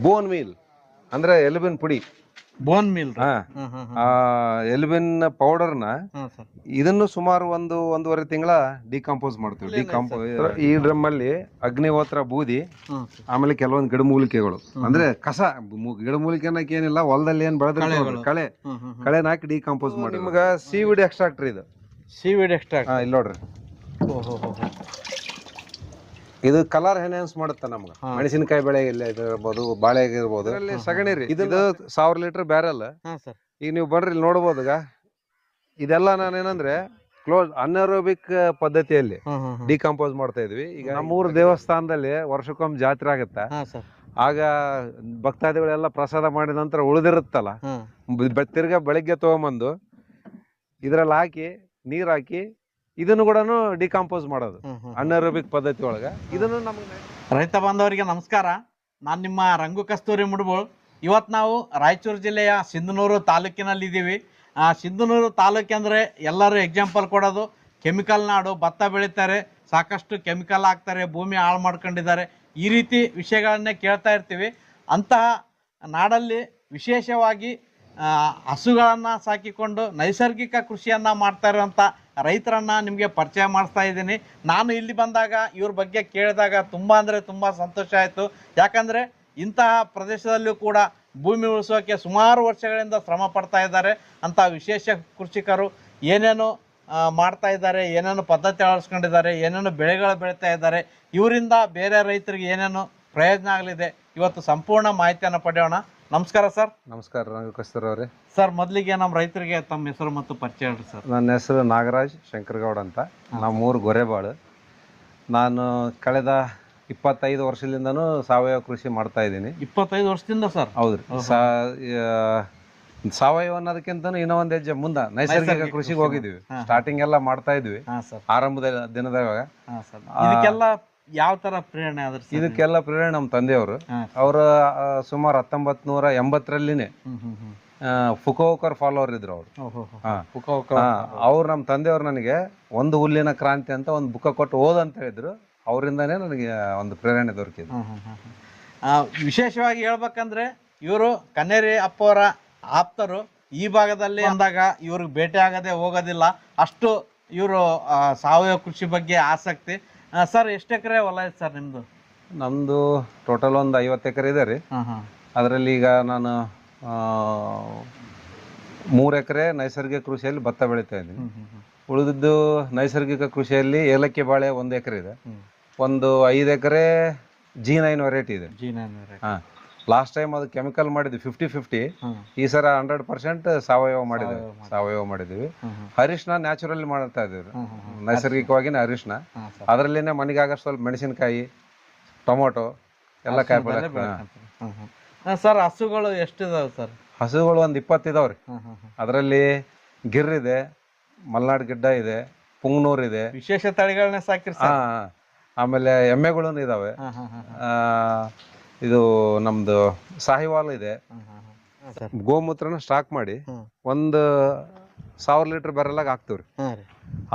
ಬೋನ್ meal ಅಂದ್ರೆ ಎಲುಬಿನ ಪುಡಿ. ಬೋನ್ meal. ಎಲುಬಿನ ಪೌಡರ್ನ ಸರ್. ಇದನ್ನು ಸುಮಾರು ಒಂದೂವರೆ ತಿಂಗಳ ಡಿಕಂಪೋಸ್ ಮಾಡ್ತೀವಿ. ಈ ಡ್ರಮ್ ಅಲ್ಲಿ ಅಗ್ನಿಹೋತ್ರ ಬೂದಿ, ಆಮೇಲೆ ಕೆಲವೊಂದು ಗಿಡಮೂಲಿಕೆಗಳು ಅಂದ್ರೆ ಕಸ. ಗಿಡಮೂಲಿಕೆ ಏನಿಲ್ಲ, ಹೊಲದಲ್ಲಿ ಏನ್ ಬೆಳೆದ್ರೆ ಕಳೆನ ಹಾಕಿ ಡಿಕಂಪೋಸ್ ಮಾಡಿ. ನಿಮ್ಗ ಸೀವಿಡ್ ಎಕ್ಸ್ಟ್ರಾಕ್ಟರ್ ಇದು. ಸೀವಿಡ್ ಎಕ್ಸ್ಟ್ರಾಕ್ಟ್ ಇಲ್ಲಿ ನೋಡ್ರಿ, ಇದು ಕಲರ್ ಎನ್ಹಾನ್ಸ್ ಮಾಡುತ್ತೆ ನಮ್ಗೆ. ಮೆಣಸಿನಕಾಯಿ ಬೆಳೆ ಇರ್ಬೋದು, ಬಾಳೆ ಇರ್ಬೋದು. ಸಗಣಿ ರೀ ಇದು 1000 ಲೀಟರ್ ಬ್ಯಾರಲ್. ಈಗ ನೀವು ಬರ್ರಿ ಇಲ್ಲಿ ನೋಡ್ಬೋದು. ಈಗ ಇದೆಲ್ಲ ನಾನೇನಂದ್ರೆ ಕ್ಲೋಸ್ ಅನರೋಬಿಕ್ ಪದ್ಧತಿಯಲ್ಲಿ ಡಿಕಂಪೋಸ್ ಮಾಡ್ತಾ ಇದ್ವಿ. ಈಗ ನಮ್ಮೂರು ದೇವಸ್ಥಾನದಲ್ಲಿ ವರ್ಷಕ್ಕೊಮ್ಮೆ ಜಾತ್ರೆ ಆಗತ್ತ. ಆಗ ಭಕ್ತಾದಿಗಳೆಲ್ಲ ಪ್ರಸಾದ ಮಾಡಿದ ನಂತರ ಉಳಿದಿರುತ್ತಲ್ಲ, ತಿರ್ಗಾ ಬೆಳಿಗ್ಗೆ ತಗೊಂಬಂದು ಇದ್ರಲ್ಲಿ ಹಾಕಿ ನೀರ್ ಹಾಕಿ ಇದನ್ನು ಕೂಡ ಡಿಕಂಪೋಸ್ ಮಾಡೋದು ಅನರೋಬಿಕ್ ಪದ್ಧತಿ ಒಳಗ. ಇದನ್ನು ನಮಗೆ ರೈತ ಬಾಂಧವರಿಗೆ ನಮಸ್ಕಾರ. ನಾನು ನಿಮ್ಮ ರಂಗು ಕಸ್ತೂರಿ ಮುಡ್ಬೋಳ್. ಇವತ್ತು ನಾವು ರಾಯಚೂರು ಜಿಲ್ಲೆಯ ಸಿಂಧನೂರು ತಾಲೂಕಿನಲ್ಲಿ ಇದ್ದೀವಿ. ಸಿಂಧನೂರು ತಾಲೂಕು ಅಂದರೆ ಎಲ್ಲರೂ ಎಕ್ಸಾಂಪಲ್ ಕೊಡೋದು ಕೆಮಿಕಲ್ ನಾಡು. ಭತ್ತ ಬೆಳೀತಾರೆ, ಸಾಕಷ್ಟು ಕೆಮಿಕಲ್ ಹಾಕ್ತಾರೆ, ಭೂಮಿ ಹಾಳು ಮಾಡ್ಕೊಂಡಿದ್ದಾರೆ. ಈ ರೀತಿ ವಿಷಯಗಳನ್ನೇ ಕೇಳ್ತಾ ಇರ್ತೀವಿ. ಅಂತಹ ನಾಡಲ್ಲಿ ವಿಶೇಷವಾಗಿ ಹಸುಗಳನ್ನು ಸಾಕಿಕೊಂಡು ನೈಸರ್ಗಿಕ ಕೃಷಿಯನ್ನು ಮಾಡ್ತಾ ಇರುವಂಥ ರೈತರನ್ನು ನಿಮಗೆ ಪರಿಚಯ ಮಾಡಿಸ್ತಾ ಇದ್ದೀನಿ. ನಾನು ಇಲ್ಲಿ ಬಂದಾಗ ಇವ್ರ ಬಗ್ಗೆ ಕೇಳಿದಾಗ ತುಂಬ ಅಂದರೆ ತುಂಬ ಸಂತೋಷ ಆಯಿತು. ಯಾಕಂದರೆ ಇಂತಹ ಪ್ರದೇಶದಲ್ಲೂ ಕೂಡ ಭೂಮಿ ಉಳಿಸೋಕೆ ಸುಮಾರು ವರ್ಷಗಳಿಂದ ಶ್ರಮ ಪಡ್ತಾ ಇದ್ದಾರೆ. ಅಂಥ ವಿಶೇಷ ಕೃಷಿಕರು ಏನೇನು ಮಾಡ್ತಾ ಇದ್ದಾರೆ, ಏನೇನು ಪದ್ಧತಿ ಅಳವಡಿಸ್ಕೊಂಡಿದ್ದಾರೆ, ಏನೇನು ಬೆಳೆಗಳು ಬೆಳೀತಾ ಇದ್ದಾರೆ, ಇವರಿಂದ ಬೇರೆ ರೈತರಿಗೆ ಏನೇನು ಪ್ರಯೋಜನ ಆಗಲಿದೆ, ಇವತ್ತು ಸಂಪೂರ್ಣ ಮಾಹಿತಿಯನ್ನು ಪಡೆಯೋಣ. ನಮಸ್ಕಾರ ಸರ್. ನಮಸ್ಕಾರ ರಂಗು ಕಸ್ತೂರಿ ಅವರೇ. ಸರ್, ಮೊದಲಿಗೆ ನಮ್ಮ ರೈತರಿಗೆ ತಮ್ಮ ಹೆಸರು ಮತ್ತು ಪರಿಚಯ ಹೇಳ್ರಿ ಸರ್. ನನ್ನ ಹೆಸರು ನಾಗರಾಜ್ ಶಂಕರಗೌಡ ಅಂತ. ನಮ್ಮೂರು ಗೊರೆಬಾಳು. ನಾನು ಕಳೆದ 25 ವರ್ಷದಿಂದನೂ ಸಾವಯವ ಕೃಷಿ ಮಾಡ್ತಾ ಇದ್ದೀನಿ. 25 ವರ್ಷದಿಂದ ಸರ್? ಹೌದ್ರಿ. ಸಾವಯವ ಅನ್ನೋದಕ್ಕಿಂತ ಇನ್ನೂ ಒಂದು ಹೆಜ್ಜೆ ಮುಂದೆ ನೈಸರ್ಗಿಕ ಕೃಷಿಗೆ ಹೋಗಿದ್ವಿ. ಸ್ಟಾರ್ಟಿಂಗ್ ಎಲ್ಲ ಮಾಡ್ತಾ ಇದ್ವಿ ಆರಂಭದ ದಿನದಾಗ. ಇದಕ್ಕೆಲ್ಲ ಯಾವ ತರ ಪ್ರೇರಣೆ ಆದ್ರೆ? ಇದಕ್ಕೆಲ್ಲ ಪ್ರೇರಣೆ ನಮ್ಮ ತಂದೆಯವರು. ಅವರು ಸುಮಾರು 1980ರಲ್ಲಿನೇ ಫುಕೋಕರ್ ಫಾಲೋವರ್ ಇದ್ರು ಅವರು. ಅವ್ರು ನಮ್ಮ ತಂದೆಯವರು ನನಗೆ ಒಂದು ಹುಲ್ಲಿನ ಕ್ರಾಂತಿ ಅಂತ ಒಂದು ಬುಕ್ ಕೊಟ್ಟು ಓದಂತ ಹೇಳಿದ್ರು. ಅವರಿಂದಾನೇ ನನಗೆ ಒಂದು ಪ್ರೇರಣೆ ದೊರಕಿದೆ. ವಿಶೇಷವಾಗಿ ಹೇಳ್ಬೇಕಂದ್ರೆ ಇವರು ಕನ್ನೇರಿ ಅಪ್ಪವರ ಆಪ್ತರು. ಈ ಭಾಗದಲ್ಲಿ ಅಂದಾಗ ಇವ್ರಿಗೆ ಭೇಟಿ ಆಗದೆ ಹೋಗೋದಿಲ್ಲ, ಅಷ್ಟು ಇವರು ಸಾವಯವ ಕೃಷಿ ಬಗ್ಗೆ ಆಸಕ್ತಿ. ಸರ್, ಎಷ್ಟು ಎಕರೆ ಹೊಲ ಇದೆ ಸರ್ ನಿಮ್ದು? ನಮ್ದು ಟೋಟಲ್ ಒಂದು 50 ಎಕರೆ ಇದೆ ರೀ. ಅದರಲ್ಲಿ ಈಗ ನಾನು 3 ಎಕರೆ ನೈಸರ್ಗಿಕ ಕೃಷಿಯಲ್ಲಿ ಭತ್ತ ಬೆಳೀತಾ ಇದ್ದೀನಿ. ಉಳಿದಿದ್ದು ನೈಸರ್ಗಿಕ ಕೃಷಿಯಲ್ಲಿ ಏಲಕ್ಕಿ ಬಾಳೆ 1 ಎಕರೆ ಇದೆ. ಒಂದು 5 ಎಕರೆ G9 ವೆರೈಟಿ ಇದೆ. ಲಾಸ್ಟ್ ಟೈಮ್ ಅದು ಕೆಮಿಕಲ್ ಮಾಡಿದ್ವಿ 50-50. ಈ ಸರ 100% ಸಾವಯವ ಮಾಡಿದ್ವಿ. ಅರಿಶಿನ ನ್ಯಾಚುರಲಿ ಮಾಡ್ತಾ ಇದೀವಿ, ನೈಸರ್ಗಿಕವಾಗಿನೇ ಅರಿಶಿನ. ಅದರಲ್ಲಿನೇ ಮನೆಗಾಗ ಸ್ವಲ್ಪ ಮೆಣಸಿನಕಾಯಿ, ಟೊಮೊಟೊ ಎಲ್ಲ ಕಾಯಿಪಲ್ಲೆ. ಸರ್, ಹಸುಗಳು ಎಷ್ಟಿದಾವೆ ಸರ್? ಹಸುಗಳು ಒಂದು 20 ಇದಾವ್ರಿ. ಅದರಲ್ಲಿ ಗಿರ್ ಇದೆ, ಮಲ್ನಾಡ್ ಗಿಡ್ಡ ಇದೆ, ಪುಂಗ್ನೂರ್ ಇದೆ. ವಿಶೇಷ ತಳಿಗಳನ್ನ ಸಾಕಿರಿ. ಆಮೇಲೆ ಎಮ್ಮೆಗಳು ಇದಾವೆ. ಇದು ನಮ್ದು ಸಾಹಿವಾಲ್ ಇದೆ. ಗೋಮೂತ್ರನ ಸ್ಟಾಕ್ ಮಾಡಿ 1000 ಲೀಟರ್ ಬ್ಯಾರಲ್ಲಾಗ ಹಾಕ್ತಿವ್ರಿ.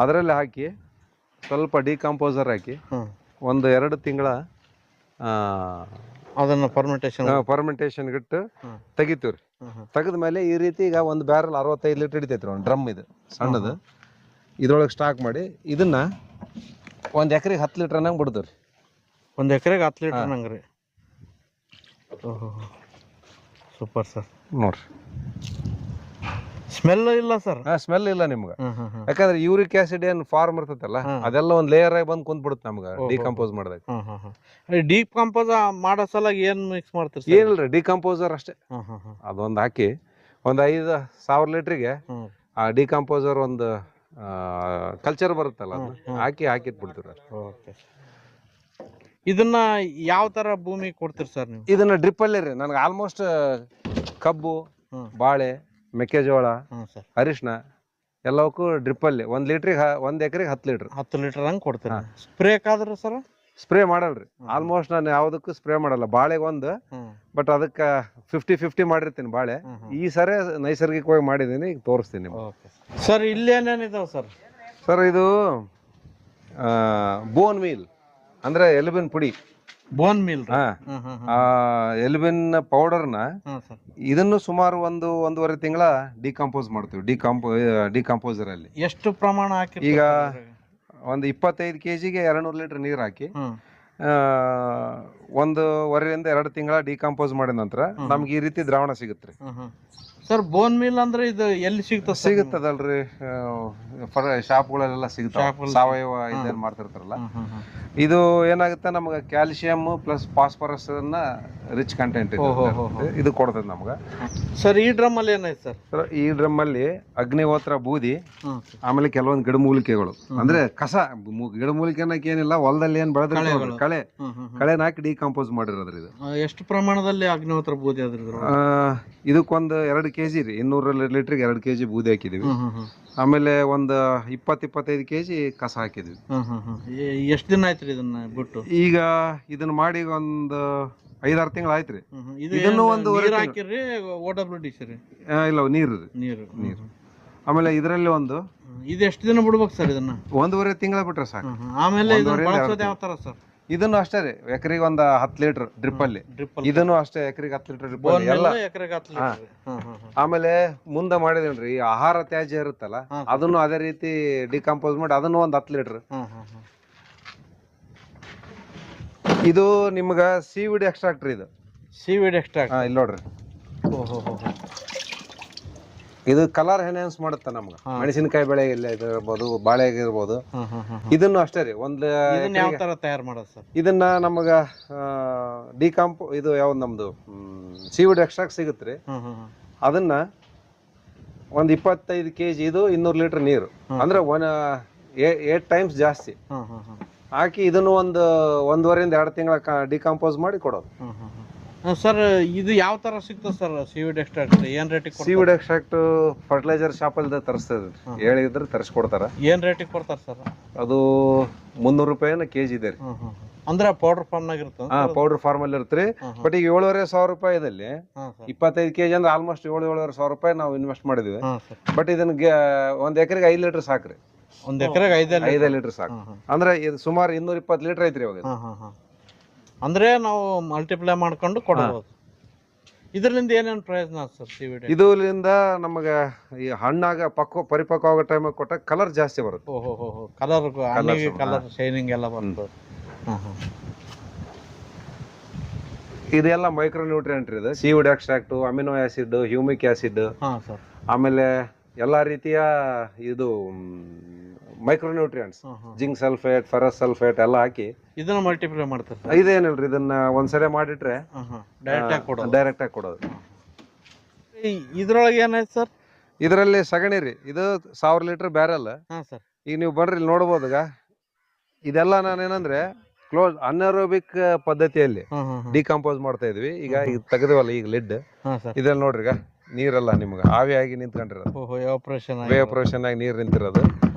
ಅದರಲ್ಲಿ ಹಾಕಿ ಸ್ವಲ್ಪ ಡಿಕಂಪೋಸರ್ ಹಾಕಿ 1-2 ತಿಂಗಳ ಅದನ್ನ ಫರ್ಮೆಂಟೇಶನ್ ಇಟ್ಟು ತೆಗಿತೀವ್ರಿ. ತೆಗೆದ ಮೇಲೆ ಈ ರೀತಿ ಈಗ ಒಂದು ಬ್ಯಾರಲ್ 65 ಲೀಟರ್ ಹಿಡಿತೈತ್ರಿ. ಒಂದು ಡ್ರಮ್ ಇದು ಸಣ್ಣದು. ಇದ್ರೊಳಗೆ ಸ್ಟಾಕ್ ಮಾಡಿ ಇದನ್ನ 1 ಎಕರೆಗೆ 10 ಲೀಟರ್ ನಂಗೆ ಬಿಡ್ತೀವ್ರಿ. 1 ಎಕರೆಗೆ 10 ಲೀಟರ್ ನಂಗ್ರಿ. Super sir. ನೋಡ್ರಿ, ಸ್ಮೆಲ್ ಇಲ್ಲ ಸರ್? ಸ್ಮೆಲ್ ಇಲ್ಲ ನಿಮ್ಗೆ. ಯಾಕಂದ್ರೆ ಯೂರಿಕ್ ಆಸಿಡ್ ಏನ್ ಫಾರ್ಮ್ ಇರ್ತೈತಲ್ಲ, ಅದೆಲ್ಲ ಒಂದ್ ಲೇಯರ್ ಆಗಿ ಬಂದು ಕುಂತ್ ಬಿಡುತ್ತೆ ನಮ್ಗೆ ಡಿಕಂಪೋಸ್ ಮಾಡಿದಾಗ. ಡಿಕಂಪೋಸ್ ಮಾಡೋ ಸಲ ಏನ್ ಮಿಕ್ಸ್ ಮಾಡ್ತೀರಿ? ಏನಿಲ್ರಿ, ಡಿಕಂಪೋಸರ್ ಅಷ್ಟೇ. ಅದೊಂದು ಹಾಕಿ ಒಂದು 5000 ಲೀಟ್ರಿಗೆ ಆ ಡಿಕಂಪೋಸರ್ ಒಂದು ಕಲ್ಚರ್ ಬರುತ್ತಲ್ಲ, ಅದನ್ನ ಹಾಕಿಟ್ಬಿಡ್ತೀವಿ. ಇದನ್ನ ಯಾವ ತರ ಭೂಮಿ ಕೊಡ್ತೀರಿ ಸರ್ ನೀವು? ಇದನ್ನ ಡ್ರಿಪ್ ಅಲ್ಲೇ ರೀ. ನನಗೆ ಆಲ್ಮೋಸ್ಟ್ ಕಬ್ಬು, ಬಾಳೆ, ಮೆಕ್ಕೆಜೋಳ, ಅರಿಶಿನ ಎಲ್ಲವಕ್ಕೂ ಡ್ರಿಪ್ ಅಲ್ಲಿ 1 ಲೀಟ್ರಿಗೆ 1 ಎಕರೆಗೆ 10 ಲೀಟರ್ 10 ಲೀಟರ್ ಹಂಗೆ ಕೊಡ್ತೀರಾ? ಸ್ಪ್ರೇ ಆದ್ರೆ ಸರ್? ಸ್ಪ್ರೇ ಮಾಡಲ್ರಿ. ಆಲ್ಮೋಸ್ಟ್ ನಾನು ಯಾವುದಕ್ಕೂ ಸ್ಪ್ರೇ ಮಾಡಲ್ಲ. ಬಾಳೆಗೆ ಒಂದು, ಬಟ್ ಅದಕ್ಕೆ 50-50 ಮಾಡಿರ್ತೀನಿ ಬಾಳೆ. ಈ ಸರಿ ನೈಸರ್ಗಿಕವಾಗಿ ಮಾಡಿದ್ದೀನಿ, ಈಗ ತೋರಿಸ್ತೀನಿ. ಸರ್, ಇಲ್ಲಿ ಏನೇನಿದಾವೆ ಸರ್? ಸರ್, ಇದು ಬೋನ್ ಮೀಲ್ ಅಂದ್ರೆ ಎಲುಬಿನ ಪುಡಿ. ಬೋನ್ ಮಿಲ್. ಹಾ ಎಲ್ಬಿನ್ ಪೌಡರ್ನ ಸರ್ ಇದನ್ನು ಸುಮಾರು ಒಂದೂವರೆ ತಿಂಗಳ ಡಿಕಂಪೋಸ್ ಮಾಡ್ತೀವಿ ಡಿಕಂಪೋಸರ್ ಅಲ್ಲಿ. ಎಷ್ಟು ಪ್ರಮಾಣ ಹಾಕಿ? ಈಗ ಒಂದು 25 kgಗೆ 200 ಲೀಟರ್ ನೀರು ಹಾಕಿ 1.5 2 ತಿಂಗಳ ಡಿಕಂಪೋಸ್ ಮಾಡಿದ ನಂತರ ನಮ್ಗೆ ಈ ರೀತಿ ದ್ರಾವಣ ಸಿಗುತ್ತೆ. ಸರ್ ಬೋನ್ ಮಿಲ್ ಅಂದ್ರೆ ಇದು ಎಲ್ಲಿ ಸಿಗುತ್ತದಲ್ರಿ, ಶಾಪ್ಗಳಲ್ಲೆಲ್ಲ ಸಿಗುತ್ತವೆ, ಸಾವಯವ ಇದನ್ನ ಮಾಡ್ತಿರ್ತಾರಲ್ಲ. ಇದು ಏನಾಗುತ್ತೆ ನಮ್ಗೆ calcium plus phosphorus rich content ಇದು ಕೊಡ್ತದೆ ನಮ್ಗೆ. ಸರ್ ಈ ಡ್ರಮ್ ಅಲ್ಲಿ ಏನಾಯ್ತು ಸರ್? ಈ ಡ್ರಮ್ ಅಲ್ಲಿ ಅಗ್ನಿಹೋತ್ರ ಬೂದಿ, ಆಮೇಲೆ ಕೆಲವೊಂದು ಗಿಡಮೂಲಿಕೆಗಳು ಅಂದ್ರೆ ಕಸ. ಗಿಡಮೂಲಿಕೆ ಅನ್ನಕ್ಕೆ ಏನಿಲ್ಲ, ಹೊಲದಲ್ಲಿ ಏನ್ ಬೆಳೆದ್ರೆ ಕಳೆನ ಹಾಕಿ ಡಿಕಂಪೋಸ್ ಮಾಡಿರೋದ್ರಿ ಇದು. ಎಷ್ಟು ಪ್ರಮಾಣದಲ್ಲಿ ಅಗ್ನಿಹೋತ್ರ ಬೂದಿ ಅದ್ರದ್ದು? ಇದಕ್ಕೊಂದು 2 kg ರೀ, 200 ಲೀಟರ್ಗೆ 2 kg ಬೂದಿ ಹಾಕಿದೀವಿ. ಆಮೇಲೆ ಒಂದು 20-25 kg ಕಸ ಹಾಕಿದ್ವಿ. ಎಷ್ಟು ದಿನ ಆಯ್ತ್ರಿ ಇದನ್ನ ಬಿಟ್ಟು? ಈಗ ಇದನ್ನ ಮಾಡಿ ಒಂದು 5-6 ತಿಂಗಳು ಆಯ್ತ್ರಿ. ಇದನ್ನು ಹಾಕಿರಿ OWD ಸರಿ? ಇಲ್ಲ, ನೀರು. ಆಮೇಲೆ ಇದರಲ್ಲಿ ಇದು ಎಷ್ಟು ದಿನ ಬಿಡ್ಬೇಕು ಸರ್ ಇದನ್ನ? 1.5 ತಿಂಗಳ ಬಿಟ್ರೆ ಸಾಕು. ಆಮೇಲೆ ಯಾವ ತರ ಸರ್? ಇದನ್ನು ಅಷ್ಟೇ ರೀ, ಎಕರೆಗೆ ಒಂದು 10 ಲೀಟರ್ ಡ್ರಿಪ್ ಅಲ್ಲಿ. ಇದನ್ನು ಅಷ್ಟೇ ಎಕರೆಗೆ 10 ಲೀಟರ್ ಡ್ರಿಪ್ ಅಲ್ಲಿ ಎಲ್ಲ. ಆಮೇಲೆ ಮುಂದೆ ಮಾಡಿದೇನ್ರಿ, ಈ ಆಹಾರ ತ್ಯಾಜ್ಯ ಇರುತ್ತಲ್ಲ ಅದನ್ನು ಅದೇ ರೀತಿ ಡಿಕಂಪೋಸ್ ಮಾಡಿ ಅದನ್ನು ಒಂದು 10 ಲೀಟರ್. ಇದು ನಿಮ್ಗ ಸೀವಿಡ್ ಎಕ್ಸ್ಟ್ರಾಕ್ಟರ್. ಇದು ಸೀವಿಡ್ ಎಕ್ಸ್ಟ್ರಾಕ್ಟ್ ಇಲ್ಲಿ ನೋಡ್ರಿ. ಇದು ಕಲರ್ ಎನ್ಹಾನ್ಸ್ ಮಾಡುತ್ತೆ ನಮ್ಗೆ. ಮೆಣಸಿನಕಾಯಿ ಬೆಳೆ ಇರ್ಬೋದು, ಬಾಳೆ ಇರ್ಬೋದು. ಇದನ್ನು ಅಷ್ಟೇ ರೀ, ಯಾವ ತರ ತಯಾರು ಮಾಡೋದು ಸರ್? ಇದನ್ನ ನಮಗ ಇದು ಯಾವ್ದು ನಮ್ದು ಸೀವಿಡ್ ಎಕ್ಸ್ಟ್ರಾಕ್ಟ್ ಸಿಗುತ್ತೆ. ಅದನ್ನ ಒಂದು 25 kg ಇದು 200 ಲೀಟರ್ ನೀರು ಅಂದ್ರೆ 8 ಟೈಮ್ಸ್ ಜಾಸ್ತಿ ಹಾಕಿ ಇದನ್ನು 1.5 2 ತಿಂಗಳ ಡಿಕಂಪೋಸ್ ಮಾಡಿ ಕೊಡೋದು. ಸರ್ ಇದು ಯಾವ ತರ ಸಿಗ್ತದೆ ಸರ್ ಸೀವಿಡ್ ಎಕ್ಸ್ಟ್ರಾಕ್ಟ್? ಏನ್ ರೇಟಿಗೆ? ಸೀವಿಡ್ ಎಕ್ಸ್ಟ್ರಾಕ್ಟ್ ಫರ್ಟಿಲೈಸರ್ ಶಾಪ್ ಅಲ್ಲಿ ತರಿಸ್ತದೆ, ಹೇಳಿದ್ರೆ ತರಿಸ್ಕೊಡ್ತಾರ. ಏನ್ ರೇಟಿಗೆ ಕೊಡ್ತಾರ ಸರ್? ಅದು 300 ರೂಪಾಯಿನ kg ಇದೆ ರೀ. ಅಂದ್ರೆ ಪೌಡರ್ ಫಾರ್ಮ್ ನಾಗ ಇರುತ್ತೆ? ಪೌಡರ್ ಫಾರ್ಮ್ ಅಲ್ಲಿ ಇರ್ತ್ರಿ. ಬಟ್ ಈಗ 7,500 ರೂಪಾಯಿದಲ್ಲಿ 25 kg ಅಂದ್ರೆ ಆಲ್ಮೋಸ್ಟ್ 7,500 ರೂಪಾಯಿ ನಾವು ಇನ್ವೆಸ್ಟ್ ಮಾಡಿದ್ವಿ. ಬಟ್ ಇದನ್ನ 1 ಎಕರೆಗೆ 5 ಲೀಟರ್ ಸಾಕ್ರಿ. 1 ಎಕರೆಗೆ 5 ಲೀಟರ್ ಸಾಕು. ಅಂದ್ರೆ ಇದು ಸುಮಾರು 220 ಲೀಟರ್ ಐತ್ರಿ ಇವಾಗ. ಅಂದ್ರೆ ನಾವು ಮಲ್ಟಿಪ್ಲೈ ಮಾಡ್ಕೊಂಡು ಕೊಡಬಹುದು. ಇದರಿಂದ ಏನೇನು ಪ್ರಯೋಜನ ಸರ್ ಸೀವಿಡ್? ಇದರಿಂದ ನಮಗೆ ಈ ಹಣ್ಣಾಗ ಪರಿಪಕ್ವ ಆಗೋ ಟೈಮ್ ಕೊಟ್ಟ ಕಲರ್ ಜಾಸ್ತಿ ಬರುತ್ತೆ. ಕಲರ್ ಶೈನಿಂಗ್ ಎಲ್ಲ ಬರ್ತದೆ. ಇದೆಲ್ಲ ಮೈಕ್ರೋ ನ್ಯೂಟ್ರಿಯೆಂಟ್ ಇದು. Seaweed extract, amino acid, humic acid, ಆಮೇಲೆ ಎಲ್ಲಾ ರೀತಿಯ ಇದು micro nutrients, zinc sulphate, ferrous sulphate ಎಲ್ಲ ಹಾಕಿ ಇದನ್ನ ಮಲ್ಟಿಪ್ಲೈ ಮಾಡ್ತಾರೆ. ಇದೇನಿಲ್ರಿ, ಇದನ್ನ ಒಂದ್ಸರಿ ಮಾಡಿಟ್ರೆ ಡೈರೆಕ್ಟ್ ಆಗಿ ಕೊಡೋದು. ಇದ್ರೊಳಗೆ ಏನಾಯ್ತು ಸರ್? ಇದರಲ್ಲಿ ಸಗಣಿ ರೀ. ಇದು 1000 ಲೀಟರ್ ಬ್ಯಾರಲ್. ಈಗ ನೀವು ಬರ್ರಿ ಇಲ್ಲಿ ನೋಡ್ಬೋದು. ಇದೆಲ್ಲ ನಾನೇನಂದ್ರೆ ಕ್ಲೋಸ್ ಅನರೋಬಿಕ್ ಪದ್ಧತಿಯಲ್ಲಿ ಡಿಕಂಪೋಸ್ ಮಾಡ್ತಾ ಇದ್ವಿ. ಈಗ ತೆಗೆದವಲ್ಲ ಈಗ ಲಿಡ್, ಇದೆಲ್ಲ ನೋಡ್ರಿ. ಈಗ ನೀರೆಲ್ಲ ನಿಮ್ಗೆ ಆವಿಯಾಗಿ ನಿಂತ್ಕೊಂಡಿರೋದು, ವೇಪರೇಷನ್ ಆಗಿ ನೀರು ನಿಂತಿರೋದು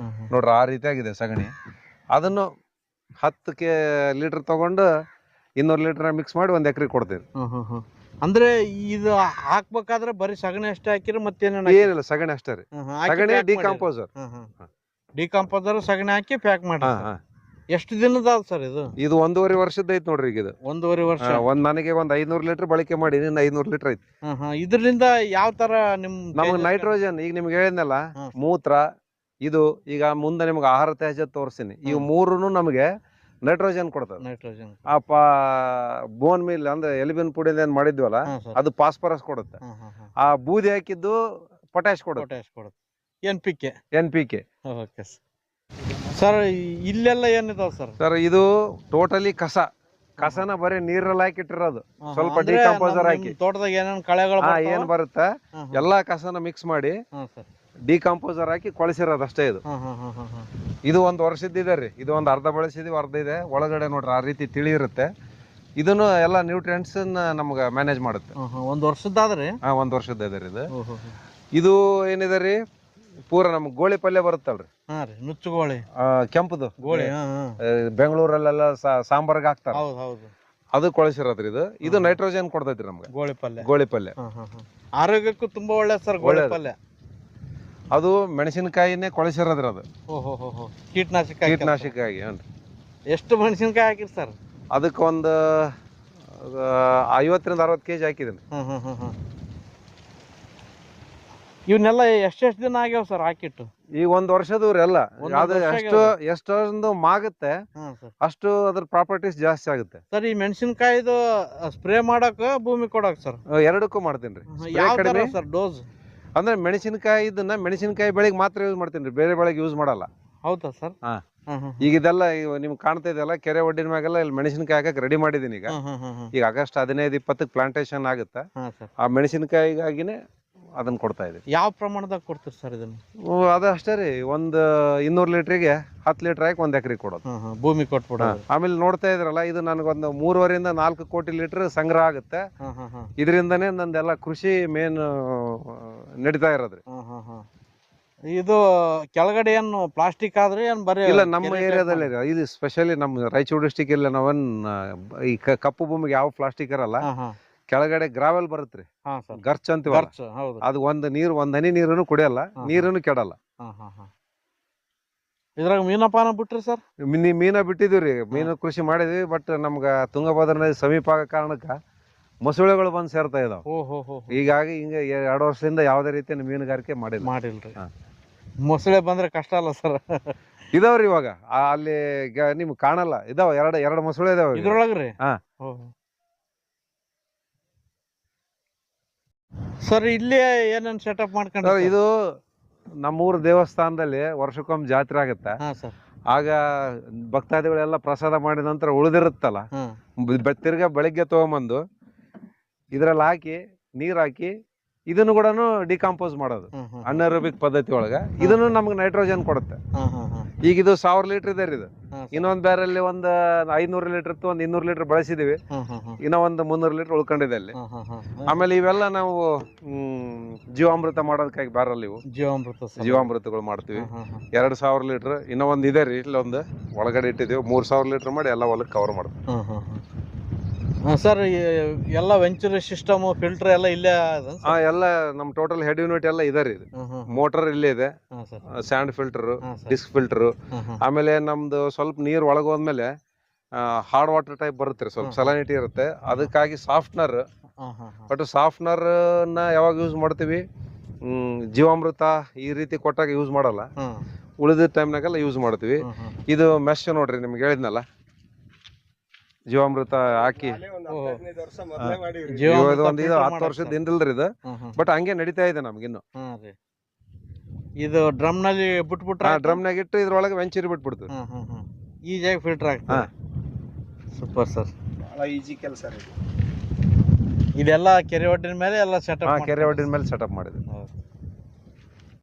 ನೋಡ್ರಿ. ಆ ರೀತಿಯಾಗಿದೆ ಸಗಣಿ. ಅದನ್ನು 10 ಲೀಟರ್ ತಗೊಂಡು 200 ಲೀಟರ್ ಮಿಕ್ಸ್ ಮಾಡಿ 1 ಎಕರೆ ಕೊಡ್ತೀವಿ. ಅಂದ್ರೆ ಇದು ಹಾಕ್ಬೇಕಾದ್ರೆ ಬರೀ ಸಗಣಿ ಅಷ್ಟೇ ಹಾಕಿರಿ ಮತ್ತೇನ? ಏನಿಲ್ಲ, ಸಗಣಿ ಅಷ್ಟೇ ರೀ. ಸಗಣಿ ಡಿಕಂಪೋಸರ್ ಸಗಣಿ ಹಾಕಿ ಪ್ಯಾಕ್ ಮಾಡಿ. ಎಷ್ಟು ದಿನದ ಸರ್ ಇದು? ಇದು 1.5 ವರ್ಷದ ಐತಿ ನೋಡ್ರಿ. ಈಗ ಇದು 1.5 ವರ್ಷ. ನನಗೆ 500 ಲೀಟರ್ ಬಳಕೆ ಮಾಡಿ 500 ಲೀಟರ್ ಐತಿ. ಇದರಿಂದ ಯಾವ ತರ ನಮ್ಗೆ ನೈಟ್ರೋಜನ್, ಈಗ ನಿಮ್ಗೆ ಹೇಳಿದ್ನಲ್ಲ, ಮೂತ್ರ, ಇದು ಈಗ ಮುಂದೆ ನಿಮ್ಗೆ ಆಹಾರ ತ್ಯಾಜ್ಯ ತೋರಿಸ್ತೀನಿ. ಇವು 3 ನಮಗೆ ನೈಟ್ರೋಜನ್ ಕೊಡ್ತದೆ. ನೈಟ್ರೋಜನ್ ಬೋನ್ ಮಿಲ್ ಅಂದ್ರೆ ಎಲಿಬಿನ್ ಪುಡಿಯಿಂದ ಏನ್ ಮಾಡಿದ್ವಲ್ಲ ಅದು ಫಾಸ್ಫರಸ್ ಕೊಡುತ್ತೆ. ಆ ಬೂದಿ ಹಾಕಿದ್ದು ಪೊಟ್ಯಾಶ್ ಕೊಡುತ್ತೆ. NPK. ಸರ್ ಇಲ್ಲೆಲ್ಲ ಏನಿದಾವ ಸರ್? ಸರ್ ಇದು ಟೋಟಲಿ ಕಸನ ಬರೀ ನೀರಲ್ಲಿ ಹಾಕಿಟ್ಟಿರೋದು. ಸ್ವಲ್ಪ ಡಿಕಂಪೋಸರ್ ಹಾಕಿ ತೋಟದಾಗ ಏನೇನು ಕಳೆಗಳು ಏನ್ ಬರುತ್ತೆ ಎಲ್ಲಾ ಕಸನ ಮಿಕ್ಸ್ ಮಾಡಿ ಡಿಕಂಪೋಸರ್ ಹಾಕಿ ಕೊಳಿಸಿರೋದು ಅಷ್ಟೇ. ಇದು 1 ವರ್ಷದ್ದಿದೆ ರೀ. ಇದು ಒಂದು ಅರ್ಧ ಬಳಸಿದೀವಿ, ಅರ್ಧ ಇದೆ ಒಳಗಡೆ ನೋಡ್ರಿ. ಆ ರೀತಿ ತಿಳಿ ಇರುತ್ತೆ. ಇದನ್ನು ಎಲ್ಲ ನ್ಯೂಟ್ರಿಯೆಂಟ್ಸ್ ನಮ್ಗೆ ಮ್ಯಾನೇಜ್ ಮಾಡುತ್ತೆ. 1 ವರ್ಷದ್ದಾದ್ರೆ? 1 ವರ್ಷದ ಇದೆ ರೀ. ಇದು ಏನಿದೆ ರೀ, ಪೂರ ನಮ್ಗೆ ಗೋಳಿ ಪಲ್ಯ ಬರುತ್ತಲ್ರಿ, ನುಚ್ಚುಗೋಳಿ, ಕೆಂಪುದು ಗೋಳಿ, ಬೆಂಗಳೂರಲ್ಲೆಲ್ಲ ಸಾಂಬಾರ್ಗೆ ಹಾಕ್ತಾರ, ಅದು ಕೊಳಿಸಿರೋದ್ರಿ. ಇದು ನೈಟ್ರೋಜನ್ ಕೊಡ್ತೈತ್ರಿ ನಮ್ಗೆ ಗೋಳಿ ಪಲ್ಯ. ಆರೋಗ್ಯಕ್ಕೂ ತುಂಬಾ ಒಳ್ಳೆ ಸರ್ ಗೋಳಿ ಪಲ್ಯ. ಅದು ಮೆಣಸಿನಕಾಯಿನೇ ಕೊಳಿಸಿರೋದ್ರಿ. ಅದು ಕೀಟನಾಶಕ ಆಗಿ. ಎಷ್ಟು ಮೆಣಸಿನಕಾಯಿ ಹಾಕಿರಿ ಸರ್? ಅದಕ್ಕೆ ಒಂದು 50ರಿಂದ 60 kg ಹಾಕಿದ್ದೀನಿ. ಇವನ್ನೆಲ್ಲ ಎಷ್ಟೆಷ್ಟು ದಿನ ಆಗ್ಯಾವ ಸರ್ ಹಾಕಿಟ್ಟು? ಈಗ 1 ವರ್ಷದವ್ರಿ ಎಲ್ಲ. ಅದು ಎಷ್ಟೊಂದು ಮಾಗುತ್ತೆ ಹಾಂ ಸರ್. ಅಷ್ಟು ಅದ್ರ ಪ್ರಾಪರ್ಟೀಸ್ ಜಾಸ್ತಿ ಆಗುತ್ತೆ. ಸರ್ ಈ ಮೆಣಸಿನ್ಕಾಯಿದು ಸ್ಪ್ರೇ ಮಾಡಕ್ ಭೂಮಿ ಕೊಡಕ್ ಸರ್? ಎರಡಕ್ಕೂ ಮಾಡ್ತೀನಿ ರೀ. ಯಾವ ತರ ಸರ್ ಡೋಸ್? ಅಂದ್ರೆ ಮೆಣಸಿನಕಾಯಿ ಬೆಳೆಗೆ ಮಾತ್ರ ಯೂಸ್ ಮಾಡ್ತೀನಿ ರೀ, ಬೇರೆ ಬೆಳೆಗೆ ಯೂಸ್ ಮಾಡಲ್ಲ. ಹೌದಾ ಸರ್? ಹಾ. ಈಗ ಇದೆಲ್ಲ ನಿಮ್ಗೆ ಕಾಣ್ತಾ ಇದೆಯಲ್ಲ, ಕೆರೆ ಒಡ್ಡಿನ ಮ್ಯಾಗೆಲ್ಲ ಇಲ್ಲಿ ಮೆಣಸಿನಕಾಯಿ ಹಾಕಕ್ ರೆಡಿ ಮಾಡಿದೀನಿ ಈಗ. ಈಗ ಆಗಸ್ಟ್ 15-20 ಪ್ಲಾಂಟೇಶನ್ ಆಗುತ್ತೆ. ಆ ಮೆಣಸಿನಕಾಯಿಗಾಗಿನೇ ಅದನ್ನ ಕೊಡ್ತಾ ಇದೀವಿ. ಯಾವ ಪ್ರಮಾಣದಾಗ ಕೊಡ್ತೀರಿ ಸರ್ ಇದನ್ನ? ಅದು ಅಷ್ಟೇ ರೀ, ಒಂದು 200 ಲೀಟ್ರಿಗೆ 10 ಲೀಟರ್ ಹಾಕಿ 1 ಎಕರೆ ಕೊಡೋದು. ಭೂಮಿ ಕೊಟ್ಬಿಡೋದು. ಆಮೇಲೆ ನೋಡ್ತಾ ಇದ್ರಲ್ಲ, ಇದು ನನಗೊಂದು 3.5 ರಿಂದ 4 ಕೋಟಿ ಲೀಟರ್ ಸಂಗ್ರಹ ಆಗುತ್ತೆ. ಇದರಿಂದನೇ ನಂದೆಲ್ಲ ಕೃಷಿ ಮೇನ್ ನಡೀತಾ ಇರೋದ್ರಿ. ಇದು ಕೆಳಗಡೆ ಏನು ಪ್ಲಾಸ್ಟಿಕ್ ಆದ್ರೆ ಏನ್ ಬರೀ? ಇಲ್ಲ, ನಮ್ಮ ಏರಿಯಾದಲ್ಲಿ ಇದು ಸ್ಪೆಷಲಿ ನಮ್ಮ ರಾಯಚೂರು ಡಿಸ್ಟಿಕ್ ಇಲ್ಲ, ನಾವನ್ ಈ ಕಪ್ಪು ಭೂಮಿಗೆ ಯಾವ ಪ್ಲಾಸ್ಟಿಕ್ ಇರಲ್ಲ. ಕೆಳಗಡೆ ಗ್ರಾವೆಲ್ ಬರುತ್ತ್ರಿ, ಗರ್ಚ್ ಅಂತೀವಲ್ಲ, ಅದು ಒಂದ್ ಹನಿ ನೀರನ್ನು ಕುಡಿಯಲ್ಲ, ನೀರನ್ನು ಕೆಡಲ್ಲ. ಇದ್ರಾಗ ಮೀನಪಾನ ಬಿಟ್ರಿ ಸರ್? ಮೀನ ಬಿಟ್ಟಿದೀವ್ರಿ, ಮೀನು ಕೃಷಿ ಮಾಡಿದ್ವಿ. ಬಟ್ ನಮ್ಗ ತುಂಗಭದ್ರಾ ನದಿ ಸಮೀಪ ಆಗೋ ಕಾರಣಕ್ಕ ಮೊಸಳೆಗಳು ಬಂದು ಸೇರ್ತಾ ಇದಾವ. ಹೀಗಾಗಿ ಹಿಂಗ 2 ವರ್ಷದಿಂದ ಯಾವುದೇ ರೀತಿಯ ಮೀನುಗಾರಿಕೆ ಮಾಡಿಲ್ರಿ. ಮೊಸಳೆ ಬಂದ್ರೆ ಕಷ್ಟ ಅಲ್ಲ ಸರ್? ಇದಾವ್ರಿ, ಇವಾಗ ಅಲ್ಲಿ ನಿಮ್ಗೆ ಕಾಣಲ್ಲ, ಇದಾವ ಎರಡು ಮೊಸಳೆ ಇದಾವ ಇದ್ರೊಳಗ್ರಿ. ಸರ್ ಇಲ್ಲಿ ಏನೇನ್ ಸೆಟಪ್ ಮಾಡ್ಕೊಂಡ್ರೆ? ಇದು ನಮ್ಮೂರ ದೇವಸ್ಥಾನದಲ್ಲಿ ವರ್ಷಕ್ಕೊಮ್ಮೆ ಜಾತ್ರೆ ಆಗತ್ತೆ. ಆಗ ಭಕ್ತಾದಿಗಳೆಲ್ಲ ಪ್ರಸಾದ ಮಾಡಿದ ನಂತರ ಉಳಿದಿರುತ್ತಲ್ಲ, ತಿರ್ಗಾ ಬೆಳಿಗ್ಗೆ ತಗೊಂಬಂದು ಇದ್ರಲ್ಲಿ ಹಾಕಿ ನೀರ್ ಹಾಕಿ ಇದನ್ನು ಕೂಡ ಡಿಕಂಪೋಸ್ ಮಾಡೋದು ಅನರೋಬಿಕ್ ಪದ್ಧತಿ ಒಳಗ. ಇದನ್ನು ನಮ್ಗೆ ನೈಟ್ರೋಜನ್ ಕೊಡುತ್ತೆ. ಈಗ ಇದು 1000 ಲೀಟರ್ ಇದೆ ಇದು. ಇನ್ನೊಂದ್ ಬ್ಯಾರಲ್ಲಿ ಒಂದು 500 ಲೀಟರ್ ಇತ್ತು, ಒಂದು 200 ಲೀಟರ್ ಬಳಸಿದೀವಿ. ಇನ್ನ ಒಂದು 300 ಲೀಟರ್ ಉಳ್ಕೊಂಡಿದೆ ಅಲ್ಲಿ. ಆಮೇಲೆ ಇವೆಲ್ಲ ನಾವು ಜೀವಾಮೃತ ಮಾಡೋದಕ್ಕಾಗಿ ಬ್ಯಾರಲ್ ಇವು ಜೀವಾಮೃತಗಳು ಮಾಡ್ತೀವಿ. 2000 ಲೀಟರ್. ಇನ್ನೂ ಒಂದು ಇದೆ ರೀ, ಇಲ್ಲೊಂದು ಒಳಗಡೆ ಇಟ್ಟಿದ್ದೀವಿ. 3000 ಲೀಟರ್ ಮಾಡಿ ಎಲ್ಲ ಹೊಲಕ್ಕೆ ಕವರ್ ಮಾಡ್ತೀವಿ. ಸರ್ ಎಲ್ಲ ವೆಂಚೂರ್ ಸಿಸ್ಟಮ್ ಫಿಲ್ಟರ್ ಎಲ್ಲ ಇಲ್ಲೇ? ಎಲ್ಲ ನಮ್ ಟೋಟಲ್ ಹೆಡ್ ಯೂನಿಟ್ ಎಲ್ಲ ಇದೆ ರೀ. ಮೋಟರ್ ಇಲ್ಲೇ ಇದೆ, ಸ್ಯಾಂಡ್ ಫಿಲ್ಟರ್, ಡಿಸ್ಕ್ ಫಿಲ್ಟರ್. ಆಮೇಲೆ ನಮ್ದು ಸ್ವಲ್ಪ ನೀರ್ ಒಳಗೋದ್ಮೇಲೆ ಹಾರ್ಡ್ ವಾಟರ್ ಟೈಪ್ ಬರುತ್ತೆ ರೀ, ಸ್ವಲ್ಪ ಸಲನಿಟಿ ಇರುತ್ತೆ. ಅದಕ್ಕಾಗಿ ಸಾಫ್ಟ್ನರ್. ಬಟ್ ಸಾಫ್ಟ್ನರ್ ನ ಯಾವಾಗ ಯೂಸ್ ಮಾಡ್ತೀವಿ, ಜೀವಾಮೃತ ಈ ರೀತಿ ಕೊಟ್ಟಾಗ ಯೂಸ್ ಮಾಡಲ್ಲ, ಉಳಿದ ಟೈಮ್ನಾಗೆಲ್ಲ ಯೂಸ್ ಮಾಡ್ತೀವಿ. ಇದು ಮೆಶ್ ನೋಡ್ರಿ, ನಿಮ್ಗೆ ಹೇಳಿದ್ನಲ್ಲ, ಜೀವಾಮೃತ ಹಾಕಿ 10 ವರ್ಷದ ಹಿಂದಿಲ್ರಿ ಇದು. ಬಟ್ ಹಂಗೆ ನಡೀತಾ ಇದೆ ನಮ್ಗಿನ್ನು. ಇದು ಡ್ರಮ್ ನಲ್ಲಿ ಬಿಟ್ಬಿಟ್ರೆ? ಡ್ರಮ್ ನಾಗ ಇಟ್ಟು ಇದ್ರೊಳಗೆ ವೆಂಚೂರಿ ಬಿಟ್ಬಿಡ್ತೀವಿ. ಈಜಿಯಾಗಿ ಫಿಲ್ಟರ್ ಆಗ್ತದೆ. ಸೂಪರ್ ಸರ್, ಈಜಿ ಕೆಲಸ. ಇದೆಲ್ಲ ಕೆರೆ ಒಡ್ಡಿನ ಮೇಲೆ ಎಲ್ಲ ಸೆಟಪ್? ಕೆರೆ ಒಡ್ಡಿನ ಮೇಲೆ ಸೆಟಪ್ ಮಾಡಿದ್ವಿ.